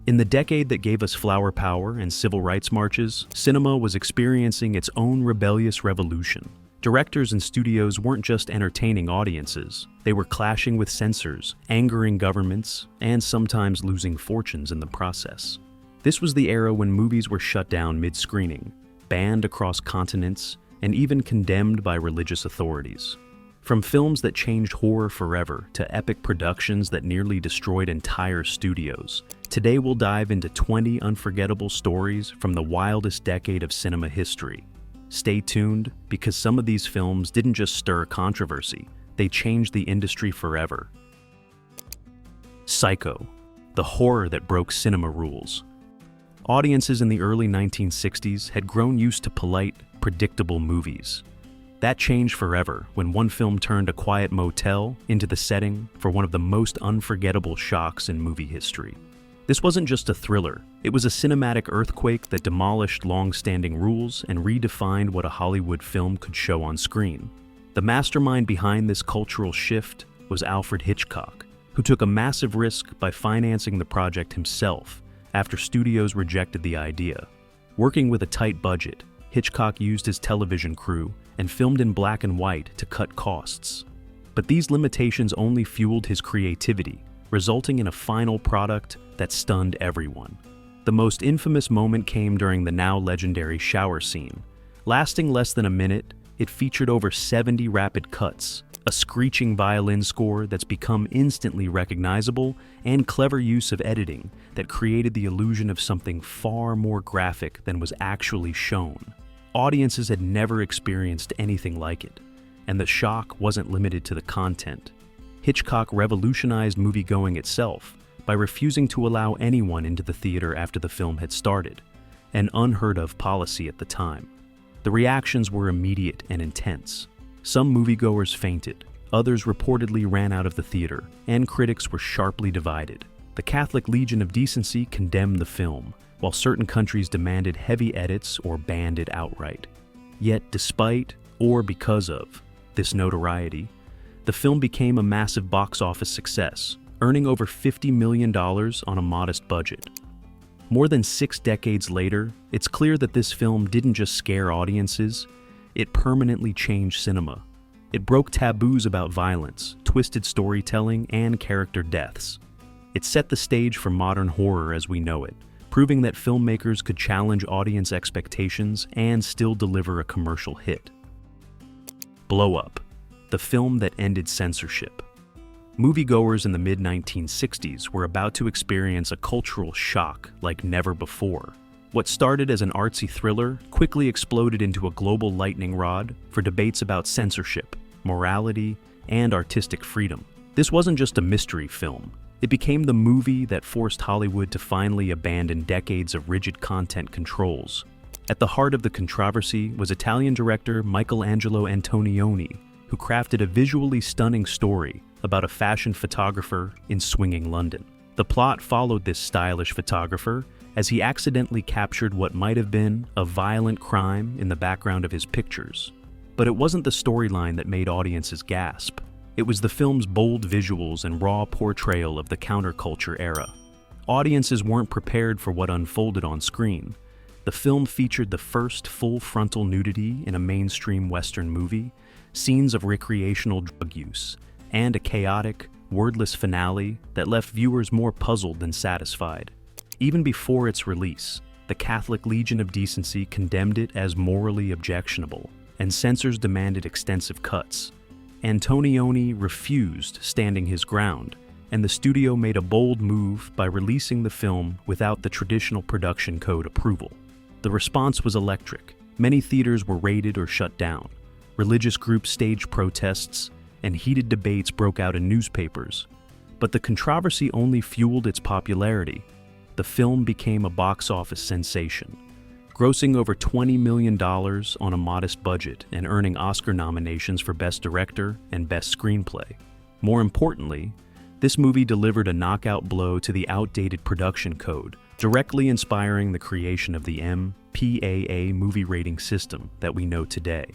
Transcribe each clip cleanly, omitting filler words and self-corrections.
In the decade that gave us flower power and civil rights marches, cinema was experiencing its own rebellious revolution. Directors and studios weren't just entertaining audiences, they were clashing with censors, angering governments, and sometimes losing fortunes in the process. This was the era when movies were shut down mid-screening, banned across continents, and even condemned by religious authorities. From films that changed horror forever to epic productions that nearly destroyed entire studios, today we'll dive into 20 unforgettable stories from the wildest decade of cinema history. Stay tuned, because some of these films didn't just stir controversy, they changed the industry forever. Psycho, the horror that broke cinema rules. Audiences in the early 1960s had grown used to polite, predictable movies. That changed forever when one film turned a quiet motel into the setting for one of the most unforgettable shocks in movie history. This wasn't just a thriller, it was a cinematic earthquake that demolished long-standing rules and redefined what a Hollywood film could show on screen. The mastermind behind this cultural shift was Alfred Hitchcock, who took a massive risk by financing the project himself after studios rejected the idea. Working with a tight budget, Hitchcock used his television crew and filmed in black and white to cut costs. But these limitations only fueled his creativity, resulting in a final product that stunned everyone. The most infamous moment came during the now legendary shower scene. Lasting less than a minute, it featured over 70 rapid cuts, a screeching violin score that's become instantly recognizable, and clever use of editing that created the illusion of something far more graphic than was actually shown. Audiences had never experienced anything like it, and the shock wasn't limited to the content. Hitchcock revolutionized moviegoing itself by refusing to allow anyone into the theater after the film had started, an unheard-of policy at the time. The reactions were immediate and intense. Some moviegoers fainted, others reportedly ran out of the theater, and critics were sharply divided. The Catholic Legion of Decency condemned the film, while certain countries demanded heavy edits or banned it outright. Yet, despite, or because of, this notoriety, the film became a massive box office success, earning over $50 million on a modest budget. More than 6 decades later, it's clear that this film didn't just scare audiences, it permanently changed cinema. It broke taboos about violence, twisted storytelling, and character deaths. It set the stage for modern horror as we know it, proving that filmmakers could challenge audience expectations and still deliver a commercial hit. Blowup, the film that ended censorship. Moviegoers in the mid-1960s were about to experience a cultural shock like never before. What started as an artsy thriller quickly exploded into a global lightning rod for debates about censorship, morality, and artistic freedom. This wasn't just a mystery film. It became the movie that forced Hollywood to finally abandon decades of rigid content controls. At the heart of the controversy was Italian director Michelangelo Antonioni, who crafted a visually stunning story about a fashion photographer in swinging London. The plot followed this stylish photographer as he accidentally captured what might have been a violent crime in the background of his pictures. But it wasn't the storyline that made audiences gasp. It was the film's bold visuals and raw portrayal of the counterculture era. Audiences weren't prepared for what unfolded on screen. The film featured the first full-frontal nudity in a mainstream Western movie, scenes of recreational drug use, and a chaotic, wordless finale that left viewers more puzzled than satisfied. Even before its release, the Catholic Legion of Decency condemned it as morally objectionable, and censors demanded extensive cuts. Antonioni refused, standing his ground, and the studio made a bold move by releasing the film without the traditional production code approval. The response was electric. Many theaters were raided or shut down. Religious groups staged protests, and heated debates broke out in newspapers. But the controversy only fueled its popularity. The film became a box office sensation, grossing over $20 million on a modest budget and earning Oscar nominations for Best Director and Best Screenplay. More importantly, this movie delivered a knockout blow to the outdated production code, directly inspiring the creation of the MPAA movie rating system that we know today.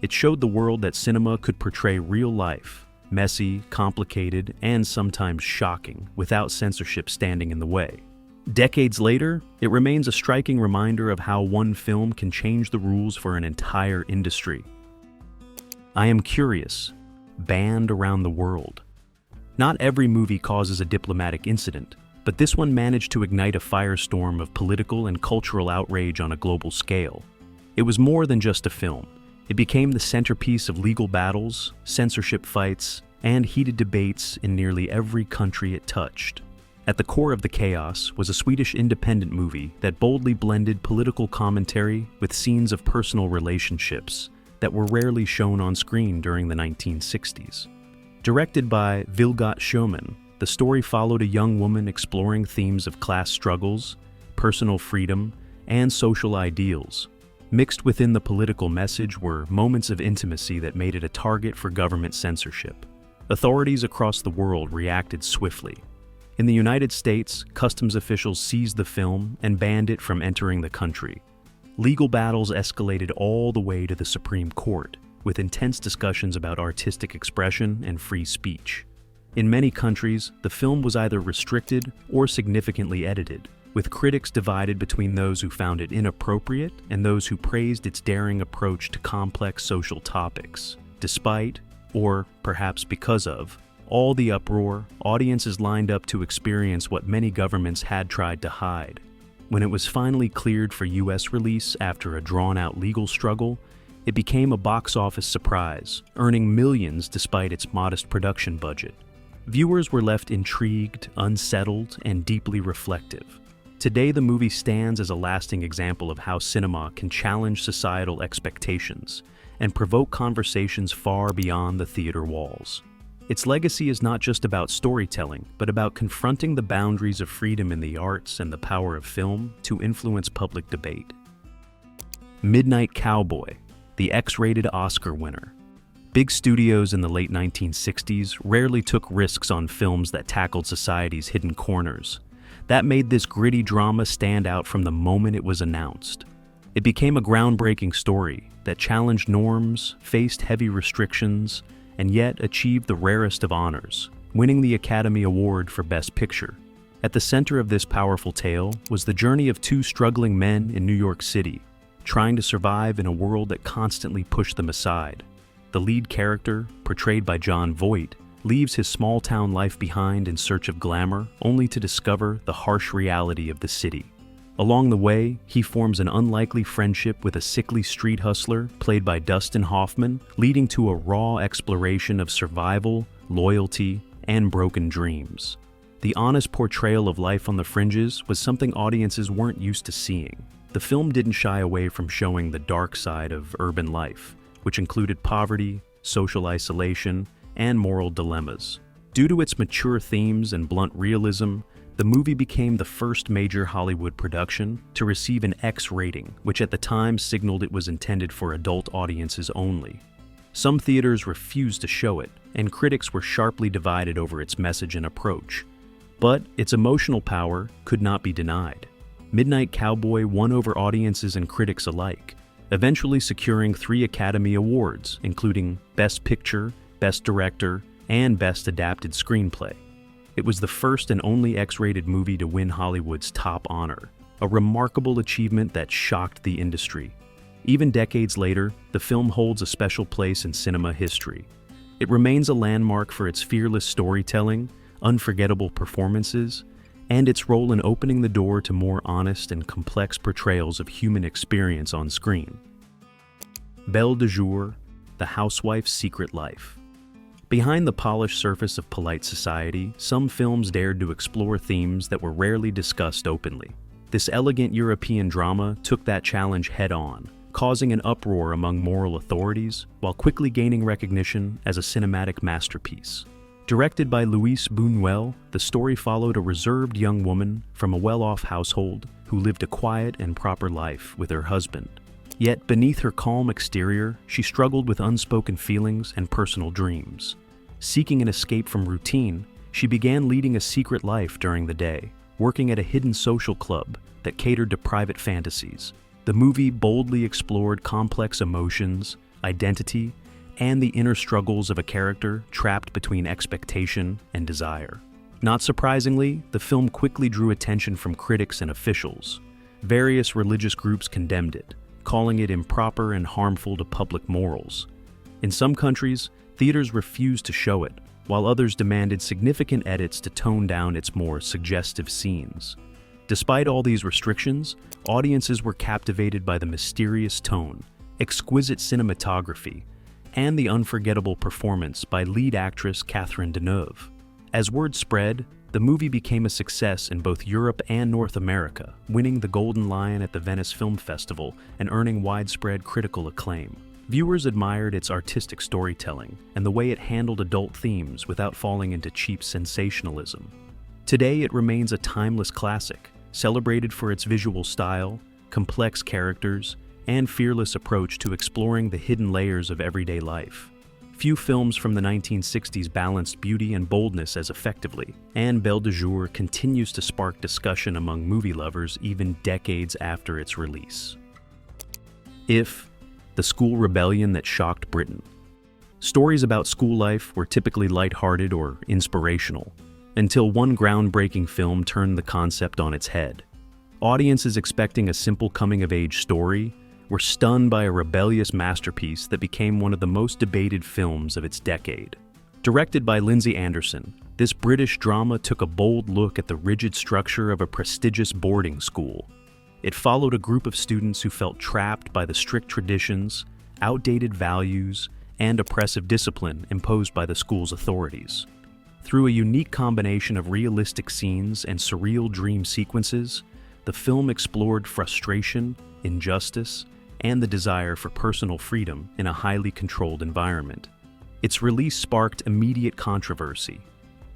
It showed the world that cinema could portray real life, messy, complicated, and sometimes shocking, without censorship standing in the way. Decades later, it remains a striking reminder of how one film can change the rules for an entire industry. I Am Curious, banned around the world. Not every movie causes a diplomatic incident, but this one managed to ignite a firestorm of political and cultural outrage on a global scale. It was more than just a film. It became the centerpiece of legal battles, censorship fights, and heated debates in nearly every country it touched. At the core of the chaos was a Swedish independent movie that boldly blended political commentary with scenes of personal relationships that were rarely shown on screen during the 1960s. Directed by Vilgot Sjöman, the story followed a young woman exploring themes of class struggles, personal freedom, and social ideals. Mixed within the political message were moments of intimacy that made it a target for government censorship. Authorities across the world reacted swiftly. In the United States, customs officials seized the film and banned it from entering the country. Legal battles escalated all the way to the Supreme Court, with intense discussions about artistic expression and free speech. In many countries, the film was either restricted or significantly edited, with critics divided between those who found it inappropriate and those who praised its daring approach to complex social topics. Despite, or perhaps because of, all the uproar, audiences lined up to experience what many governments had tried to hide. When it was finally cleared for U.S. release after a drawn-out legal struggle, it became a box office surprise, earning millions despite its modest production budget. Viewers were left intrigued, unsettled, and deeply reflective. Today, the movie stands as a lasting example of how cinema can challenge societal expectations and provoke conversations far beyond the theater walls. Its legacy is not just about storytelling, but about confronting the boundaries of freedom in the arts and the power of film to influence public debate. Midnight Cowboy, the X-rated Oscar winner. Big studios in the late 1960s rarely took risks on films that tackled society's hidden corners. That made this gritty drama stand out from the moment it was announced. It became a groundbreaking story that challenged norms, faced heavy restrictions, and yet achieved the rarest of honors, winning the Academy Award for Best Picture. At the center of this powerful tale was the journey of two struggling men in New York City, trying to survive in a world that constantly pushed them aside. The lead character, portrayed by Jon Voight, leaves his small-town life behind in search of glamour, only to discover the harsh reality of the city. Along the way, he forms an unlikely friendship with a sickly street hustler, played by Dustin Hoffman, leading to a raw exploration of survival, loyalty, and broken dreams. The honest portrayal of life on the fringes was something audiences weren't used to seeing. The film didn't shy away from showing the dark side of urban life, which included poverty, social isolation, and moral dilemmas. Due to its mature themes and blunt realism, the movie became the first major Hollywood production to receive an X rating, which at the time signaled it was intended for adult audiences only. Some theaters refused to show it, and critics were sharply divided over its message and approach. But its emotional power could not be denied. Midnight Cowboy won over audiences and critics alike, eventually securing 3 Academy Awards, including Best Picture, Best Director, and Best Adapted Screenplay. It was the first and only X-rated movie to win Hollywood's top honor, a remarkable achievement that shocked the industry. Even decades later, the film holds a special place in cinema history. It remains a landmark for its fearless storytelling, unforgettable performances, and its role in opening the door to more honest and complex portrayals of human experience on screen. Belle de Jour, The Housewife's Secret Life. Behind the polished surface of polite society, some films dared to explore themes that were rarely discussed openly. This elegant European drama took that challenge head-on, causing an uproar among moral authorities while quickly gaining recognition as a cinematic masterpiece. Directed by Luis Buñuel, the story followed a reserved young woman from a well-off household who lived a quiet and proper life with her husband. Yet beneath her calm exterior, she struggled with unspoken feelings and personal dreams. Seeking an escape from routine, she began leading a secret life during the day, working at a hidden social club that catered to private fantasies. The movie boldly explored complex emotions, identity, and the inner struggles of a character trapped between expectation and desire. Not surprisingly, the film quickly drew attention from critics and officials. Various religious groups condemned it, calling it improper and harmful to public morals. In some countries, theaters refused to show it, while others demanded significant edits to tone down its more suggestive scenes. Despite all these restrictions, audiences were captivated by the mysterious tone, exquisite cinematography, and the unforgettable performance by lead actress Catherine Deneuve. As word spread, the movie became a success in both Europe and North America, winning the Golden Lion at the Venice Film Festival and earning widespread critical acclaim. Viewers admired its artistic storytelling and the way it handled adult themes without falling into cheap sensationalism. Today, it remains a timeless classic, celebrated for its visual style, complex characters, and fearless approach to exploring the hidden layers of everyday life. Few films from the 1960s balanced beauty and boldness as effectively, and Belle de Jour continues to spark discussion among movie lovers even decades after its release. If, the school rebellion that shocked Britain. Stories about school life were typically lighthearted or inspirational, until one groundbreaking film turned the concept on its head. Audiences expecting a simple coming-of-age story were stunned by a rebellious masterpiece that became one of the most debated films of its decade. Directed by Lindsay Anderson, this British drama took a bold look at the rigid structure of a prestigious boarding school. It followed a group of students who felt trapped by the strict traditions, outdated values, and oppressive discipline imposed by the school's authorities. Through a unique combination of realistic scenes and surreal dream sequences, the film explored frustration, injustice, and the desire for personal freedom in a highly controlled environment. Its release sparked immediate controversy.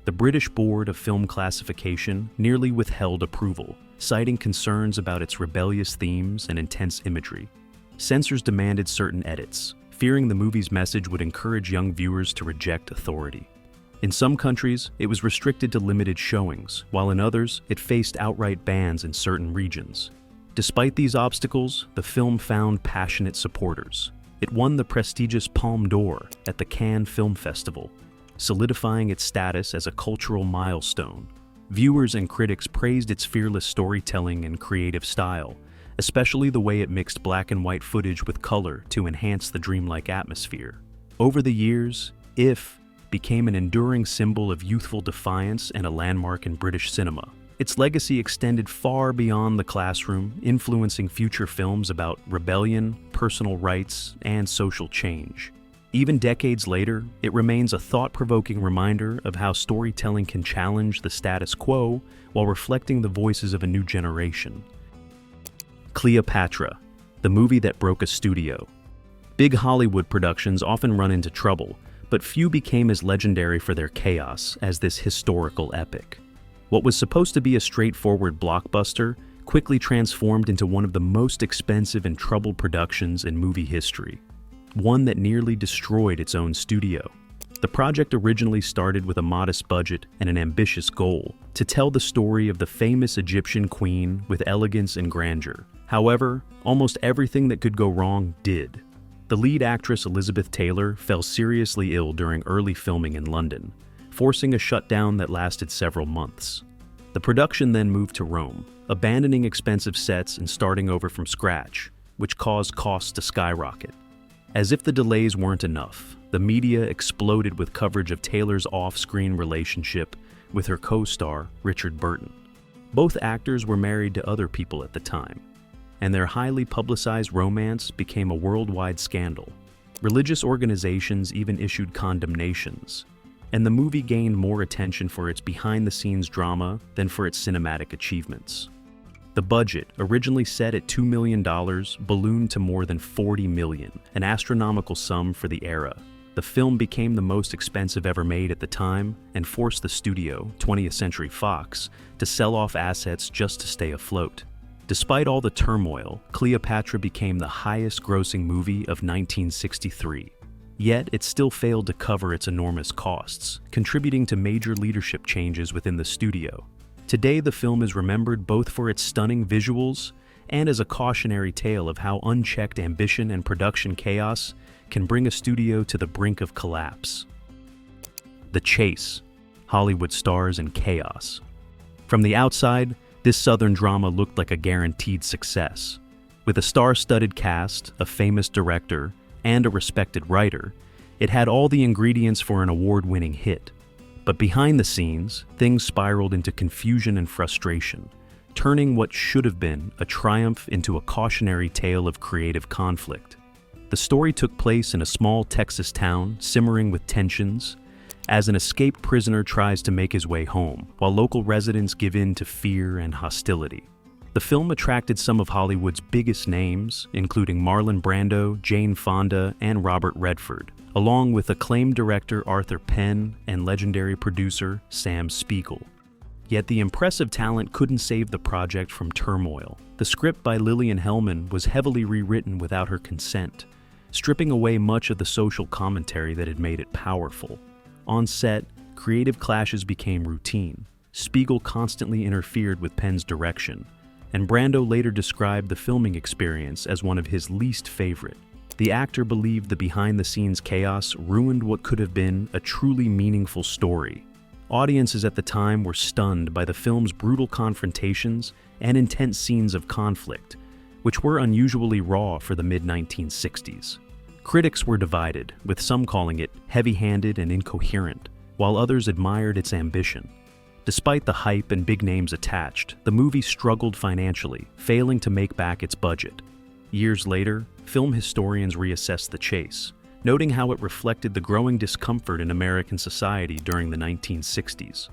The British Board of Film Classification nearly withheld approval, citing concerns about its rebellious themes and intense imagery. Censors demanded certain edits, fearing the movie's message would encourage young viewers to reject authority. In some countries, it was restricted to limited showings, while in others, it faced outright bans in certain regions. Despite these obstacles, the film found passionate supporters. It won the prestigious Palme d'Or at the Cannes Film Festival, solidifying its status as a cultural milestone. Viewers and critics praised its fearless storytelling and creative style, especially the way it mixed black and white footage with color to enhance the dreamlike atmosphere. Over the years, If became an enduring symbol of youthful defiance and a landmark in British cinema. Its legacy extended far beyond the classroom, influencing future films about rebellion, personal rights, and social change. Even decades later, it remains a thought-provoking reminder of how storytelling can challenge the status quo while reflecting the voices of a new generation. Cleopatra, the movie that broke a studio. Big Hollywood productions often run into trouble, but few became as legendary for their chaos as this historical epic. What was supposed to be a straightforward blockbuster quickly transformed into one of the most expensive and troubled productions in movie history, one that nearly destroyed its own studio. The project originally started with a modest budget and an ambitious goal: to tell the story of the famous Egyptian queen with elegance and grandeur. However, almost everything that could go wrong did. The lead actress Elizabeth Taylor fell seriously ill during early filming in London, forcing a shutdown that lasted several months. The production then moved to Rome, abandoning expensive sets and starting over from scratch, which caused costs to skyrocket. As if the delays weren't enough, the media exploded with coverage of Taylor's off-screen relationship with her co-star, Richard Burton. Both actors were married to other people at the time, and their highly publicized romance became a worldwide scandal. Religious organizations even issued condemnations, and the movie gained more attention for its behind-the-scenes drama than for its cinematic achievements. The budget, originally set at $2 million, ballooned to more than $40 million, an astronomical sum for the era. The film became the most expensive ever made at the time and forced the studio, 20th Century Fox, to sell off assets just to stay afloat. Despite all the turmoil, Cleopatra became the highest-grossing movie of 1963. Yet, it still failed to cover its enormous costs, contributing to major leadership changes within the studio. Today, the film is remembered both for its stunning visuals and as a cautionary tale of how unchecked ambition and production chaos can bring a studio to the brink of collapse. The Chase. Hollywood stars and chaos. From the outside, this Southern drama looked like a guaranteed success. With a star-studded cast, a famous director, and a respected writer, it had all the ingredients for an award-winning hit. But behind the scenes, things spiraled into confusion and frustration, turning what should have been a triumph into a cautionary tale of creative conflict. The story took place in a small Texas town simmering with tensions, as an escaped prisoner tries to make his way home, while local residents give in to fear and hostility. The film attracted some of Hollywood's biggest names, including Marlon Brando, Jane Fonda, and Robert Redford, along with acclaimed director Arthur Penn and legendary producer Sam Spiegel. Yet the impressive talent couldn't save the project from turmoil. The script by Lillian Hellman was heavily rewritten without her consent, stripping away much of the social commentary that had made it powerful. On set, creative clashes became routine. Spiegel constantly interfered with Penn's direction, and Brando later described the filming experience as one of his least favorite. The actor believed the behind-the-scenes chaos ruined what could have been a truly meaningful story. Audiences at the time were stunned by the film's brutal confrontations and intense scenes of conflict, which were unusually raw for the mid-1960s. Critics were divided, with some calling it heavy-handed and incoherent, while others admired its ambition. Despite the hype and big names attached, the movie struggled financially, failing to make back its budget. Years later, film historians reassessed the chase, noting how it reflected the growing discomfort in American society during the 1960s.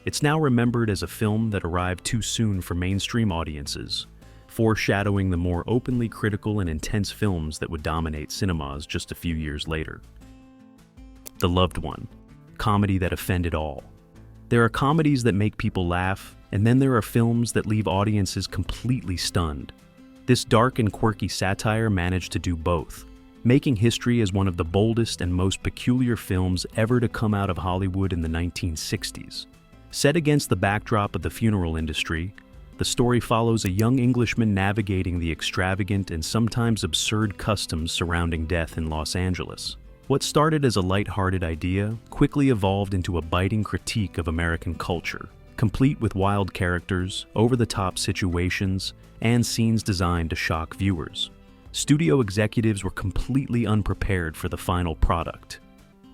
It's now remembered as a film that arrived too soon for mainstream audiences, foreshadowing the more openly critical and intense films that would dominate cinemas just a few years later. The Loved One, comedy that offended all. There are comedies that make people laugh, and then there are films that leave audiences completely stunned. This dark and quirky satire managed to do both, making history as one of the boldest and most peculiar films ever to come out of Hollywood in the 1960s. Set against the backdrop of the funeral industry, the story follows a young Englishman navigating the extravagant and sometimes absurd customs surrounding death in Los Angeles. What started as a light-hearted idea quickly evolved into a biting critique of American culture, complete with wild characters, over-the-top situations, and scenes designed to shock viewers. Studio executives were completely unprepared for the final product.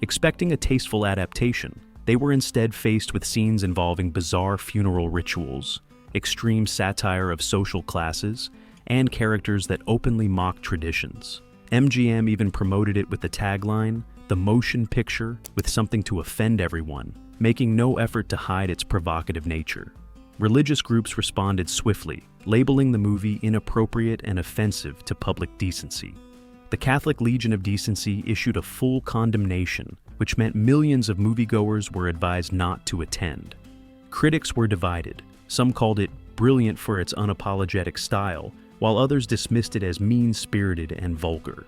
Expecting a tasteful adaptation, they were instead faced with scenes involving bizarre funeral rituals, extreme satire of social classes, and characters that openly mock traditions. MGM even promoted it with the tagline, "The motion picture with something to offend everyone," making no effort to hide its provocative nature. Religious groups responded swiftly, labeling the movie inappropriate and offensive to public decency. The Catholic Legion of Decency issued a full condemnation, which meant millions of moviegoers were advised not to attend. Critics were divided. Some called it brilliant for its unapologetic style, while others dismissed it as mean-spirited and vulgar.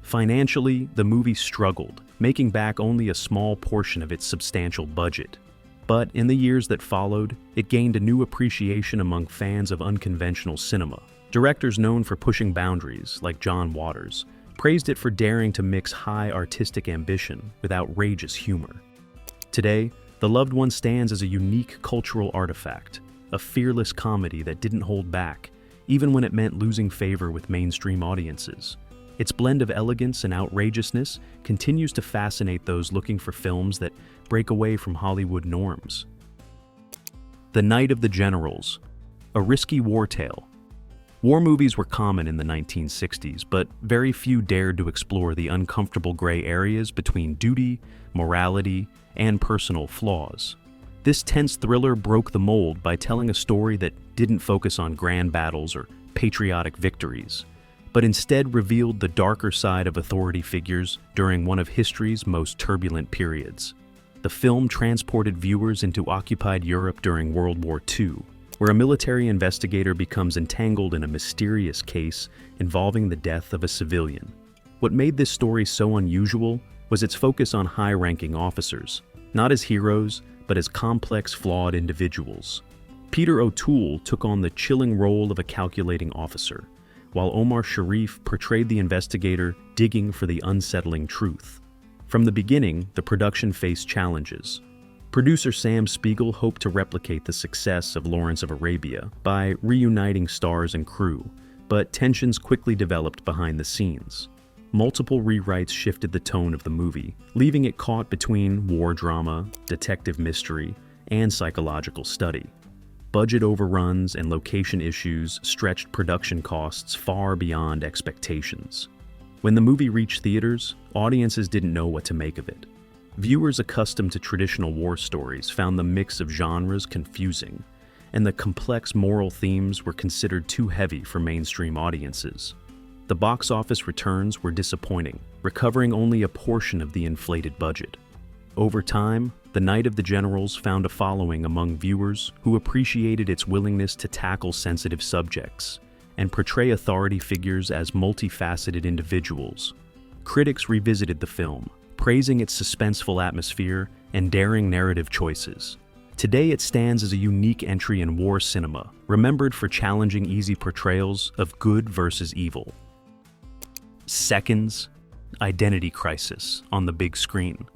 Financially, the movie struggled, making back only a small portion of its substantial budget. But in the years that followed, it gained a new appreciation among fans of unconventional cinema. Directors known for pushing boundaries, like John Waters, praised it for daring to mix high artistic ambition with outrageous humor. Today, The Loved One stands as a unique cultural artifact, a fearless comedy that didn't hold back, even when it meant losing favor with mainstream audiences. Its blend of elegance and outrageousness continues to fascinate those looking for films that break away from Hollywood norms. The Night of the Generals, a risky war tale. War movies were common in the 1960s, but very few dared to explore the uncomfortable gray areas between duty, morality, and personal flaws. This tense thriller broke the mold by telling a story that didn't focus on grand battles or patriotic victories, but instead revealed the darker side of authority figures during one of history's most turbulent periods. The film transported viewers into occupied Europe during World War II, where a military investigator becomes entangled in a mysterious case involving the death of a civilian. What made this story so unusual was its focus on high-ranking officers, not as heroes, but as complex, flawed individuals. Peter O'Toole took on the chilling role of a calculating officer, while Omar Sharif portrayed the investigator digging for the unsettling truth. From the beginning, the production faced challenges. Producer Sam Spiegel hoped to replicate the success of Lawrence of Arabia by reuniting stars and crew, but tensions quickly developed behind the scenes. Multiple rewrites shifted the tone of the movie, leaving it caught between war drama, detective mystery, and psychological study. Budget overruns and location issues stretched production costs far beyond expectations. When the movie reached theaters, audiences didn't know what to make of it. Viewers accustomed to traditional war stories found the mix of genres confusing, and the complex moral themes were considered too heavy for mainstream audiences. The box office returns were disappointing, recovering only a portion of the inflated budget. Over time, The Night of the Generals found a following among viewers who appreciated its willingness to tackle sensitive subjects and portray authority figures as multifaceted individuals. Critics revisited the film, praising its suspenseful atmosphere and daring narrative choices. Today it stands as a unique entry in war cinema, remembered for challenging easy portrayals of good versus evil. Seconds, identity crisis on the big screen.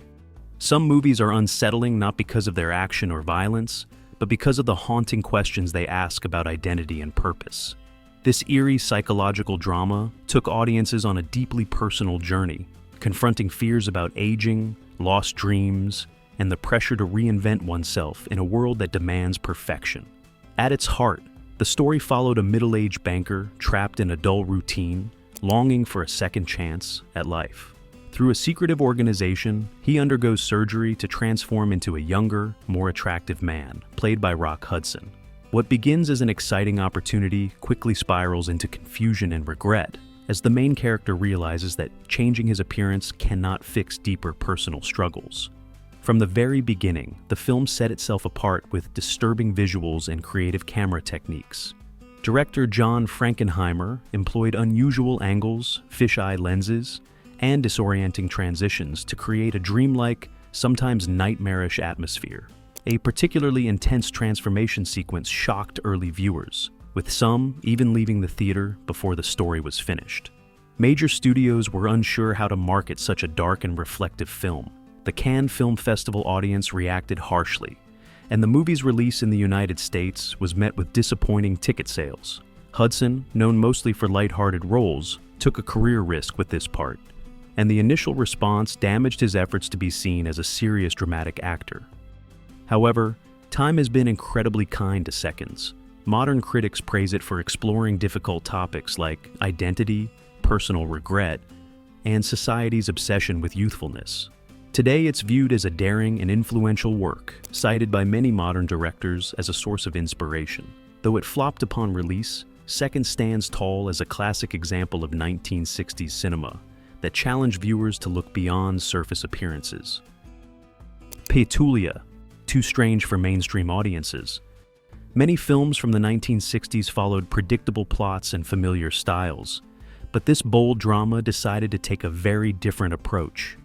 Some movies are unsettling not because of their action or violence, but because of the haunting questions they ask about identity and purpose. This eerie psychological drama took audiences on a deeply personal journey, confronting fears about aging, lost dreams, and the pressure to reinvent oneself in a world that demands perfection. At its heart, the story followed a middle-aged banker trapped in a dull routine, longing for a second chance at life. Through a secretive organization, he undergoes surgery to transform into a younger, more attractive man, played by Rock Hudson. What begins as an exciting opportunity quickly spirals into confusion and regret, as the main character realizes that changing his appearance cannot fix deeper personal struggles. From the very beginning, the film set itself apart with disturbing visuals and creative camera techniques. Director John Frankenheimer employed unusual angles, fisheye lenses, and disorienting transitions to create a dreamlike, sometimes nightmarish atmosphere. A particularly intense transformation sequence shocked early viewers, with some even leaving the theater before the story was finished. Major studios were unsure how to market such a dark and reflective film. The Cannes Film Festival audience reacted harshly, and the movie's release in the United States was met with disappointing ticket sales. Hudson, known mostly for lighthearted roles, took a career risk with this part, and the initial response damaged his efforts to be seen as a serious dramatic actor. However, time has been incredibly kind to Seconds. Modern critics praise it for exploring difficult topics like identity, personal regret, and society's obsession with youthfulness. Today, it's viewed as a daring and influential work, cited by many modern directors as a source of inspiration. Though it flopped upon release, Seconds stands tall as a classic example of 1960s cinema that challenged viewers to look beyond surface appearances. Petulia, too strange for mainstream audiences. Many films from the 1960s followed predictable plots and familiar styles, but this bold drama decided to take a very different approach.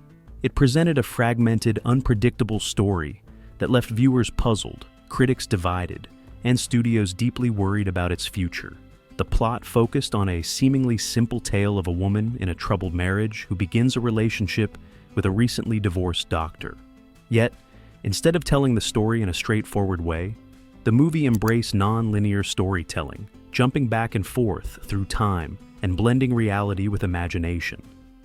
It presented a fragmented, unpredictable story that left viewers puzzled, critics divided, and studios deeply worried about its future. The plot focused on a seemingly simple tale of a woman in a troubled marriage who begins a relationship with a recently divorced doctor. Yet, instead of telling the story in a straightforward way, the movie embraced non-linear storytelling, jumping back and forth through time and blending reality with imagination.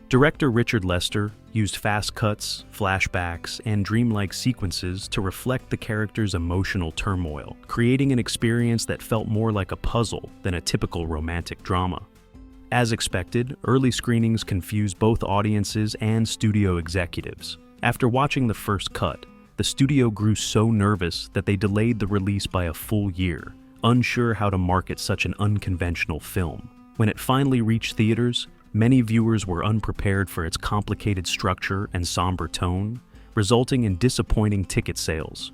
Director Richard Lester used fast cuts, flashbacks, and dreamlike sequences to reflect the characters' emotional turmoil, creating an experience that felt more like a puzzle than a typical romantic drama. As expected, early screenings confused both audiences and studio executives. After watching the first cut, the studio grew so nervous that they delayed the release by a full year, unsure how to market such an unconventional film. When it finally reached theaters, many viewers were unprepared for its complicated structure and somber tone, resulting in disappointing ticket sales.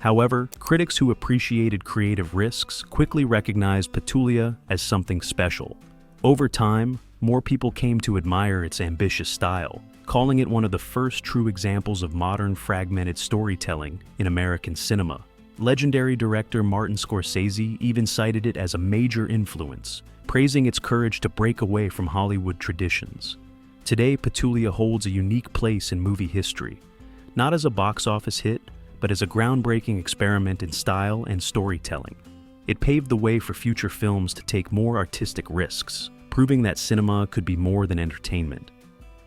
However, critics who appreciated creative risks quickly recognized Petulia as something special. Over time, more people came to admire its ambitious style, calling it one of the first true examples of modern fragmented storytelling in American cinema. Legendary director Martin Scorsese even cited it as a major influence, praising its courage to break away from Hollywood traditions. Today, Petulia holds a unique place in movie history, not as a box office hit, but as a groundbreaking experiment in style and storytelling. It paved the way for future films to take more artistic risks, proving that cinema could be more than entertainment.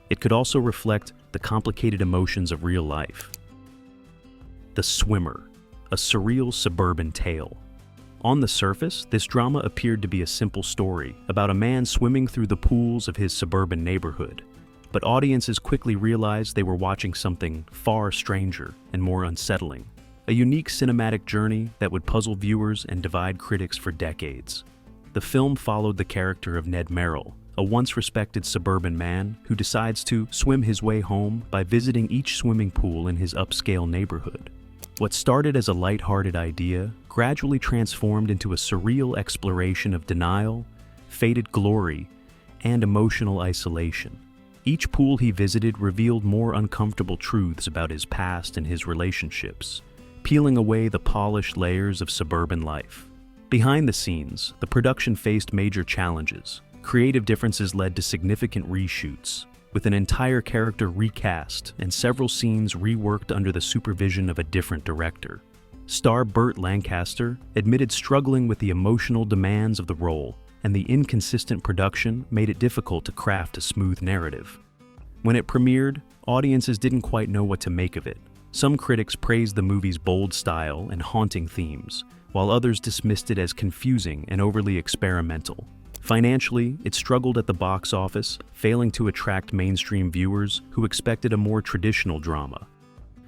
It could also reflect the complicated emotions of real life. The Swimmer, a surreal suburban tale. On the surface, this drama appeared to be a simple story about a man swimming through the pools of his suburban neighborhood. But audiences quickly realized they were watching something far stranger and more unsettling. A unique cinematic journey that would puzzle viewers and divide critics for decades. The film followed the character of Ned Merrill, a once respected suburban man who decides to swim his way home by visiting each swimming pool in his upscale neighborhood. What started as a lighthearted idea gradually transformed into a surreal exploration of denial, faded glory, and emotional isolation. Each pool he visited revealed more uncomfortable truths about his past and his relationships, peeling away the polished layers of suburban life. Behind the scenes, the production faced major challenges. Creative differences led to significant reshoots, with an entire character recast and several scenes reworked under the supervision of a different director. Star Burt Lancaster admitted struggling with the emotional demands of the role, and the inconsistent production made it difficult to craft a smooth narrative. When it premiered, audiences didn't quite know what to make of it. Some critics praised the movie's bold style and haunting themes, while others dismissed it as confusing and overly experimental. Financially, it struggled at the box office, failing to attract mainstream viewers who expected a more traditional drama.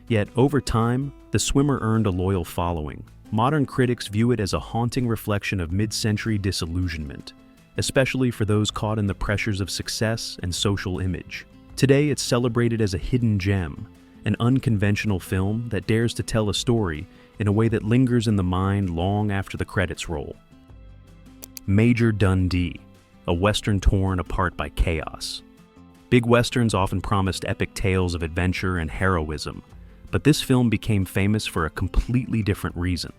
Yet, over time, The Swimmer earned a loyal following. Modern critics view it as a haunting reflection of mid-century disillusionment, especially for those caught in the pressures of success and social image. Today, it's celebrated as a hidden gem, an unconventional film that dares to tell a story in a way that lingers in the mind long after the credits roll. Major Dundee, a western torn apart by chaos. Big westerns often promised epic tales of adventure and heroism, but this film became famous for a completely different reason.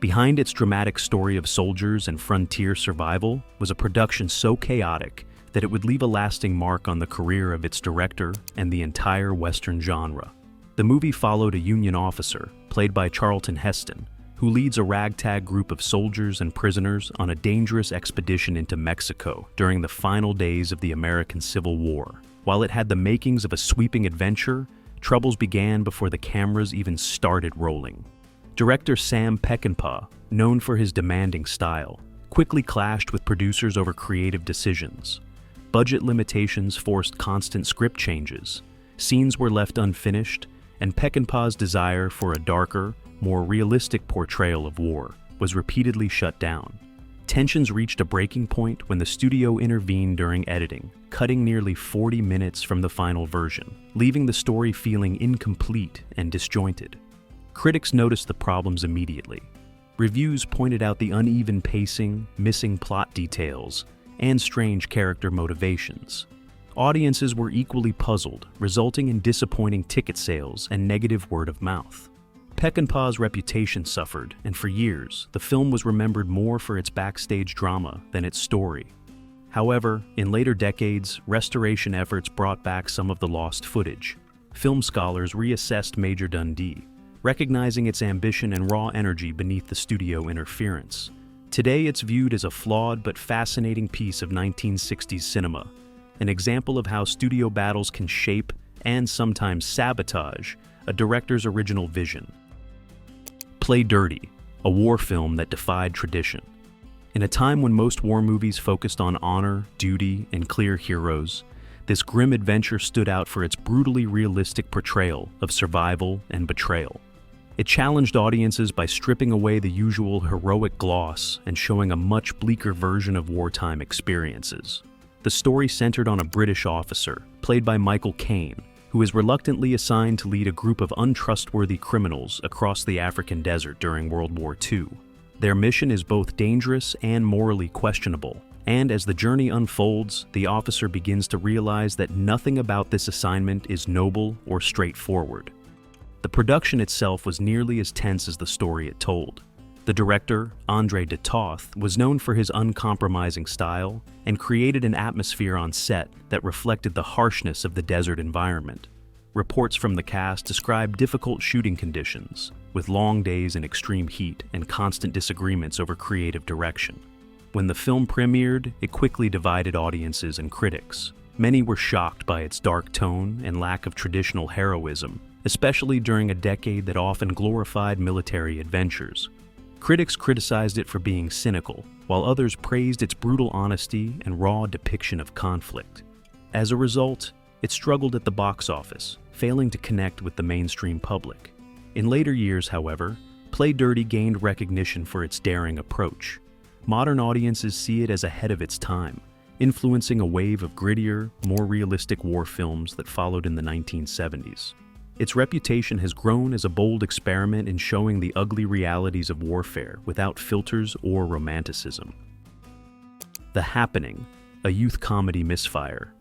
Behind its dramatic story of soldiers and frontier survival was a production so chaotic that it would leave a lasting mark on the career of its director and the entire Western genre. The movie followed a Union officer, played by Charlton Heston, who leads a ragtag group of soldiers and prisoners on a dangerous expedition into Mexico during the final days of the American Civil War. While it had the makings of a sweeping adventure, troubles began before the cameras even started rolling. Director Sam Peckinpah, known for his demanding style, quickly clashed with producers over creative decisions. Budget limitations forced constant script changes, scenes were left unfinished, and Peckinpah's desire for a darker, more realistic portrayal of war was repeatedly shut down. Tensions reached a breaking point when the studio intervened during editing, cutting nearly 40 minutes from the final version, leaving the story feeling incomplete and disjointed. Critics noticed the problems immediately. Reviews pointed out the uneven pacing, missing plot details, and strange character motivations. Audiences were equally puzzled, resulting in disappointing ticket sales and negative word of mouth. Peckinpah's reputation suffered, and for years, the film was remembered more for its backstage drama than its story. However, in later decades, restoration efforts brought back some of the lost footage. Film scholars reassessed Major Dundee, recognizing its ambition and raw energy beneath the studio interference. Today, it's viewed as a flawed but fascinating piece of 1960s cinema, an example of how studio battles can shape and sometimes sabotage a director's original vision. Play Dirty, a war film that defied tradition. In a time when most war movies focused on honor, duty, and clear heroes, this grim adventure stood out for its brutally realistic portrayal of survival and betrayal. It challenged audiences by stripping away the usual heroic gloss and showing a much bleaker version of wartime experiences. The story centered on a British officer, played by Michael Caine, who is reluctantly assigned to lead a group of untrustworthy criminals across the African desert during World War II. Their mission is both dangerous and morally questionable, and as the journey unfolds, the officer begins to realize that nothing about this assignment is noble or straightforward. The production itself was nearly as tense as the story it told. The director, André de Toth, was known for his uncompromising style and created an atmosphere on set that reflected the harshness of the desert environment. Reports from the cast described difficult shooting conditions, with long days in extreme heat and constant disagreements over creative direction. When the film premiered, it quickly divided audiences and critics. Many were shocked by its dark tone and lack of traditional heroism, especially during a decade that often glorified military adventures. Critics criticized it for being cynical, while others praised its brutal honesty and raw depiction of conflict. As a result, it struggled at the box office, failing to connect with the mainstream public. In later years, however, Play Dirty gained recognition for its daring approach. Modern audiences see it as ahead of its time, influencing a wave of grittier, more realistic war films that followed in the 1970s. Its reputation has grown as a bold experiment in showing the ugly realities of warfare without filters or romanticism. The Happening, a youth comedy misfire.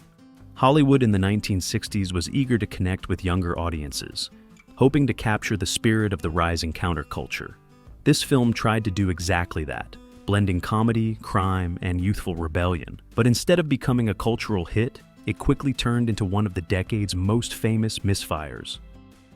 Hollywood in the 1960s was eager to connect with younger audiences, hoping to capture the spirit of the rising counterculture. This film tried to do exactly that, blending comedy, crime, and youthful rebellion. But instead of becoming a cultural hit, it quickly turned into one of the decade's most famous misfires.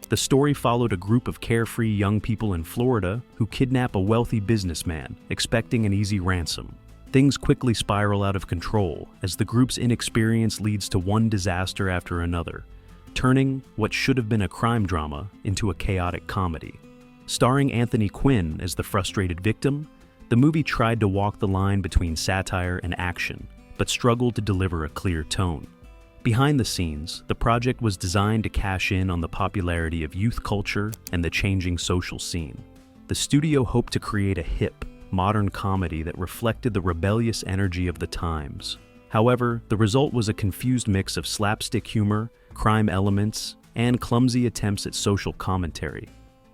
The story followed a group of carefree young people in Florida who kidnap a wealthy businessman, expecting an easy ransom. Things quickly spiral out of control as the group's inexperience leads to one disaster after another, turning what should have been a crime drama into a chaotic comedy. Starring Anthony Quinn as the frustrated victim, the movie tried to walk the line between satire and action, but struggled to deliver a clear tone. Behind the scenes, the project was designed to cash in on the popularity of youth culture and the changing social scene. The studio hoped to create a hip, modern comedy that reflected the rebellious energy of the times. However, the result was a confused mix of slapstick humor, crime elements, and clumsy attempts at social commentary.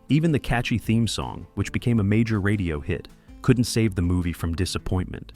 Even the catchy theme song, which became a major radio hit, couldn't save the movie from disappointment.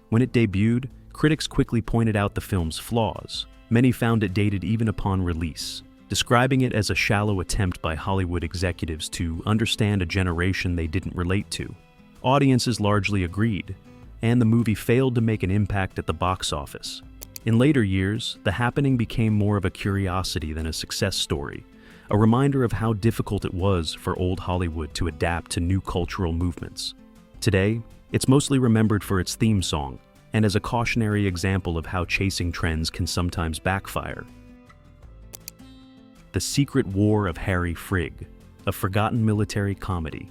When it debuted, critics quickly pointed out the film's flaws. Many found it dated even upon release, describing it as a shallow attempt by Hollywood executives to understand a generation they didn't relate to. Audiences largely agreed, and the movie failed to make an impact at the box office. In later years, The Happening became more of a curiosity than a success story, a reminder of how difficult it was for old Hollywood to adapt to new cultural movements. Today, it's mostly remembered for its theme song, and as a cautionary example of how chasing trends can sometimes backfire. The Secret War of Harry Frig, a forgotten military comedy.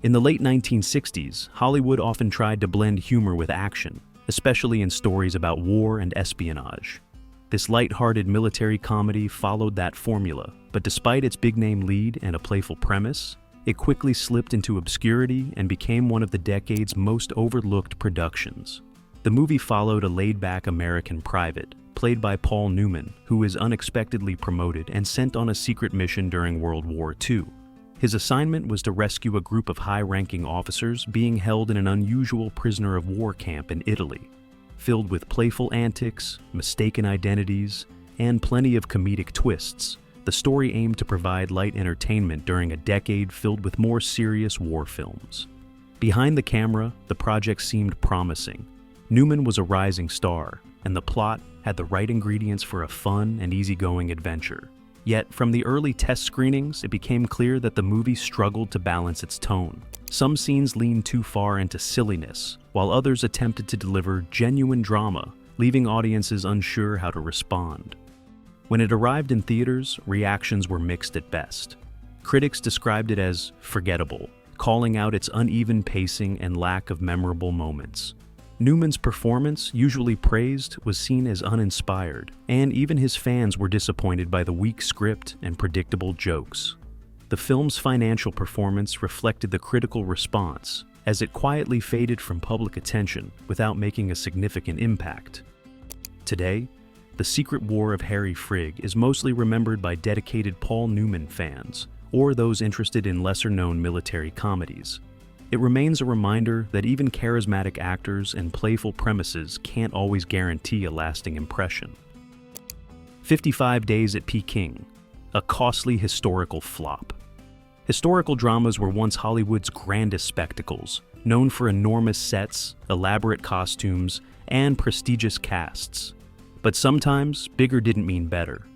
In the late 1960s, Hollywood often tried to blend humor with action, especially in stories about war and espionage. This light-hearted military comedy followed that formula, but despite its big-name lead and a playful premise, it quickly slipped into obscurity and became one of the decade's most overlooked productions. The movie followed a laid-back American private, played by Paul Newman, who is unexpectedly promoted and sent on a secret mission during World War II. His assignment was to rescue a group of high-ranking officers being held in an unusual prisoner of war camp in Italy. Filled with playful antics, mistaken identities, and plenty of comedic twists, the story aimed to provide light entertainment during a decade filled with more serious war films. Behind the camera, the project seemed promising. Newman was a rising star, and the plot had the right ingredients for a fun and easygoing adventure. Yet, from the early test screenings, it became clear that the movie struggled to balance its tone. Some scenes leaned too far into silliness, while others attempted to deliver genuine drama, leaving audiences unsure how to respond. When it arrived in theaters, reactions were mixed at best. Critics described it as forgettable, calling out its uneven pacing and lack of memorable moments. Newman's performance, usually praised, was seen as uninspired, and even his fans were disappointed by the weak script and predictable jokes. The film's financial performance reflected the critical response, as it quietly faded from public attention without making a significant impact. Today, The Secret War of Harry Frig is mostly remembered by dedicated Paul Newman fans, or those interested in lesser-known military comedies. It remains a reminder that even charismatic actors and playful premises can't always guarantee a lasting impression. 55 Days at Peking, a costly historical flop. Historical dramas were once Hollywood's grandest spectacles, known for enormous sets, elaborate costumes, and prestigious casts. But sometimes, bigger didn't mean better.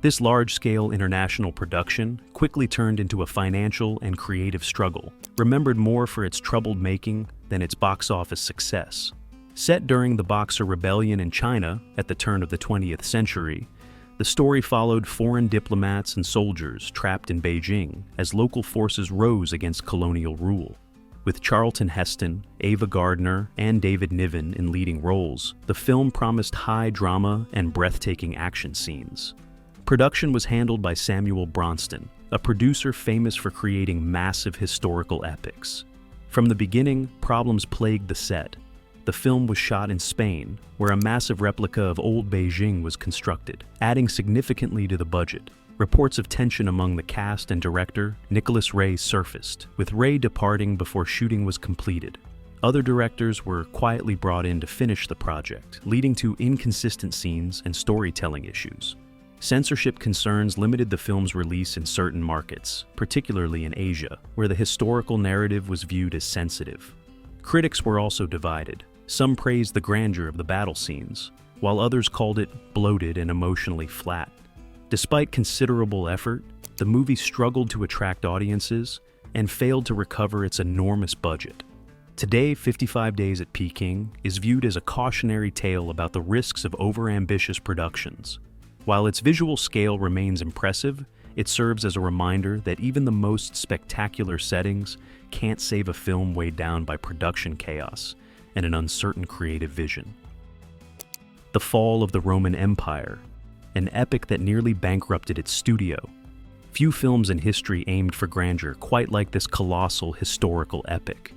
This large-scale international production quickly turned into a financial and creative struggle, remembered more for its troubled making than its box office success. Set during the Boxer Rebellion in China at the turn of the 20th century, the story followed foreign diplomats and soldiers trapped in Beijing as local forces rose against colonial rule. With Charlton Heston, Ava Gardner, and David Niven in leading roles, the film promised high drama and breathtaking action scenes. Production was handled by Samuel Bronston, a producer famous for creating massive historical epics. From the beginning, problems plagued the set. The film was shot in Spain, where a massive replica of old Beijing was constructed, adding significantly to the budget. Reports of tension among the cast and director, Nicholas Ray, surfaced, with Ray departing before shooting was completed. Other directors were quietly brought in to finish the project, leading to inconsistent scenes and storytelling issues. Censorship concerns limited the film's release in certain markets, particularly in Asia, where the historical narrative was viewed as sensitive. Critics were also divided. Some praised the grandeur of the battle scenes, while others called it bloated and emotionally flat. Despite considerable effort, the movie struggled to attract audiences and failed to recover its enormous budget. Today, 55 Days at Peking is viewed as a cautionary tale about the risks of overambitious productions. While its visual scale remains impressive, it serves as a reminder that even the most spectacular settings can't save a film weighed down by production chaos and an uncertain creative vision. The Fall of the Roman Empire, an epic that nearly bankrupted its studio. Few films in history aimed for grandeur quite like this colossal historical epic.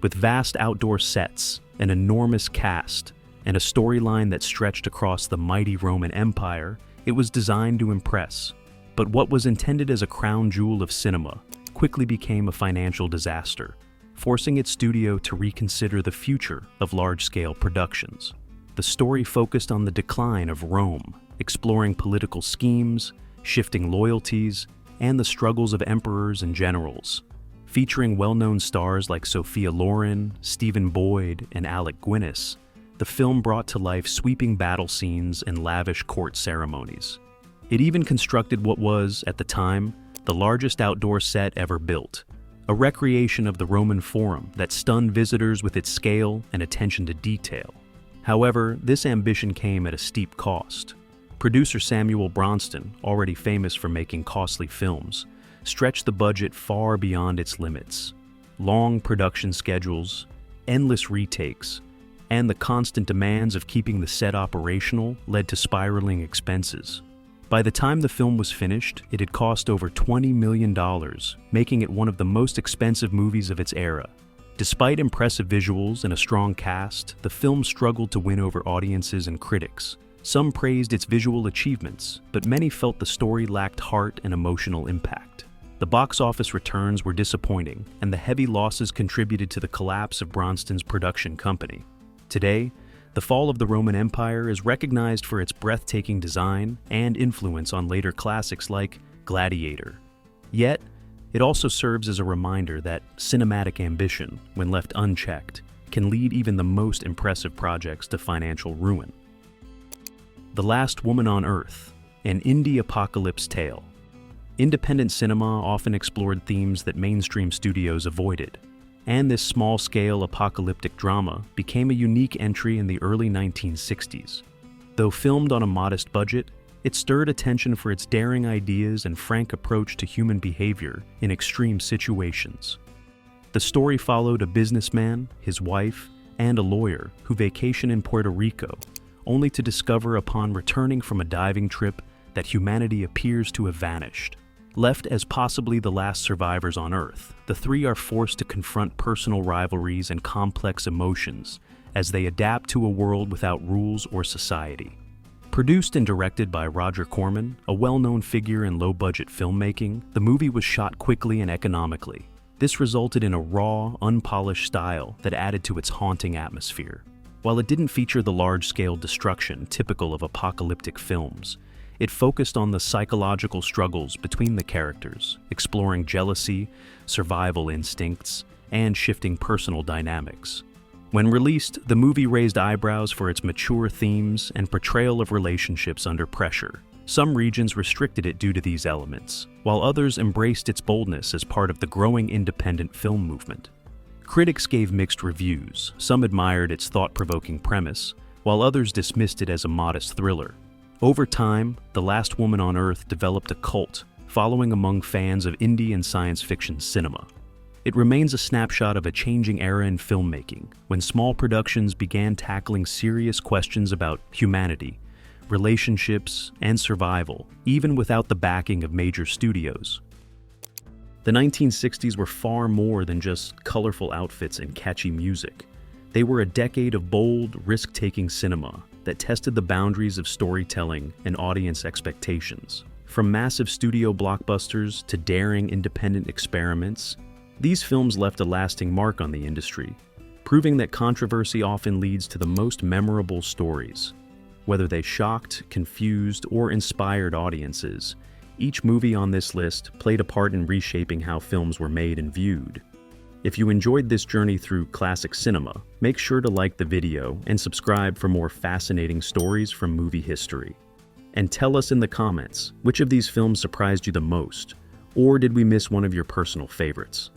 With vast outdoor sets, an enormous cast, and a storyline that stretched across the mighty Roman Empire, it was designed to impress. But what was intended as a crown jewel of cinema quickly became a financial disaster, forcing its studio to reconsider the future of large-scale productions. The story focused on the decline of Rome, exploring political schemes, shifting loyalties, and the struggles of emperors and generals. Featuring well-known stars like Sophia Loren, Stephen Boyd, and Alec Guinness, the film brought to life sweeping battle scenes and lavish court ceremonies. It even constructed what was, at the time, the largest outdoor set ever built, a recreation of the Roman Forum that stunned visitors with its scale and attention to detail. However, this ambition came at a steep cost. Producer Samuel Bronston, already famous for making costly films, stretched the budget far beyond its limits. Long production schedules, endless retakes, and the constant demands of keeping the set operational led to spiraling expenses. By the time the film was finished, it had cost over $20 million, making it one of the most expensive movies of its era. Despite impressive visuals and a strong cast, the film struggled to win over audiences and critics. Some praised its visual achievements, but many felt the story lacked heart and emotional impact. The box office returns were disappointing, and the heavy losses contributed to the collapse of Bronston's production company. Today, The Fall of the Roman Empire is recognized for its breathtaking design and influence on later classics like Gladiator. Yet, it also serves as a reminder that cinematic ambition, when left unchecked, can lead even the most impressive projects to financial ruin. The Last Woman on Earth, an indie apocalypse tale. Independent cinema often explored themes that mainstream studios avoided, and this small-scale apocalyptic drama became a unique entry in the early 1960s. Though filmed on a modest budget, it stirred attention for its daring ideas and frank approach to human behavior in extreme situations. The story followed a businessman, his wife, and a lawyer who vacation in Puerto Rico, only to discover upon returning from a diving trip that humanity appears to have vanished. Left as possibly the last survivors on Earth, the three are forced to confront personal rivalries and complex emotions as they adapt to a world without rules or society. Produced and directed by Roger Corman, a well-known figure in low-budget filmmaking, the movie was shot quickly and economically. This resulted in a raw, unpolished style that added to its haunting atmosphere. While it didn't feature the large-scale destruction typical of apocalyptic films, it focused on the psychological struggles between the characters, exploring jealousy, survival instincts, and shifting personal dynamics. When released, the movie raised eyebrows for its mature themes and portrayal of relationships under pressure. Some regions restricted it due to these elements, while others embraced its boldness as part of the growing independent film movement. Critics gave mixed reviews. Some admired its thought-provoking premise, while others dismissed it as a modest thriller. Over time, The Last Woman on Earth developed a cult, following among fans of indie and science fiction cinema. It remains a snapshot of a changing era in filmmaking, when small productions began tackling serious questions about humanity, relationships, and survival, even without the backing of major studios. The 1960s were far more than just colorful outfits and catchy music. They were a decade of bold, risk-taking cinema that tested the boundaries of storytelling and audience expectations. From massive studio blockbusters to daring independent experiments, these films left a lasting mark on the industry, proving that controversy often leads to the most memorable stories. Whether they shocked, confused, or inspired audiences, each movie on this list played a part in reshaping how films were made and viewed. If you enjoyed this journey through classic cinema, make sure to like the video and subscribe for more fascinating stories from movie history. And tell us in the comments, which of these films surprised you the most, or did we miss one of your personal favorites?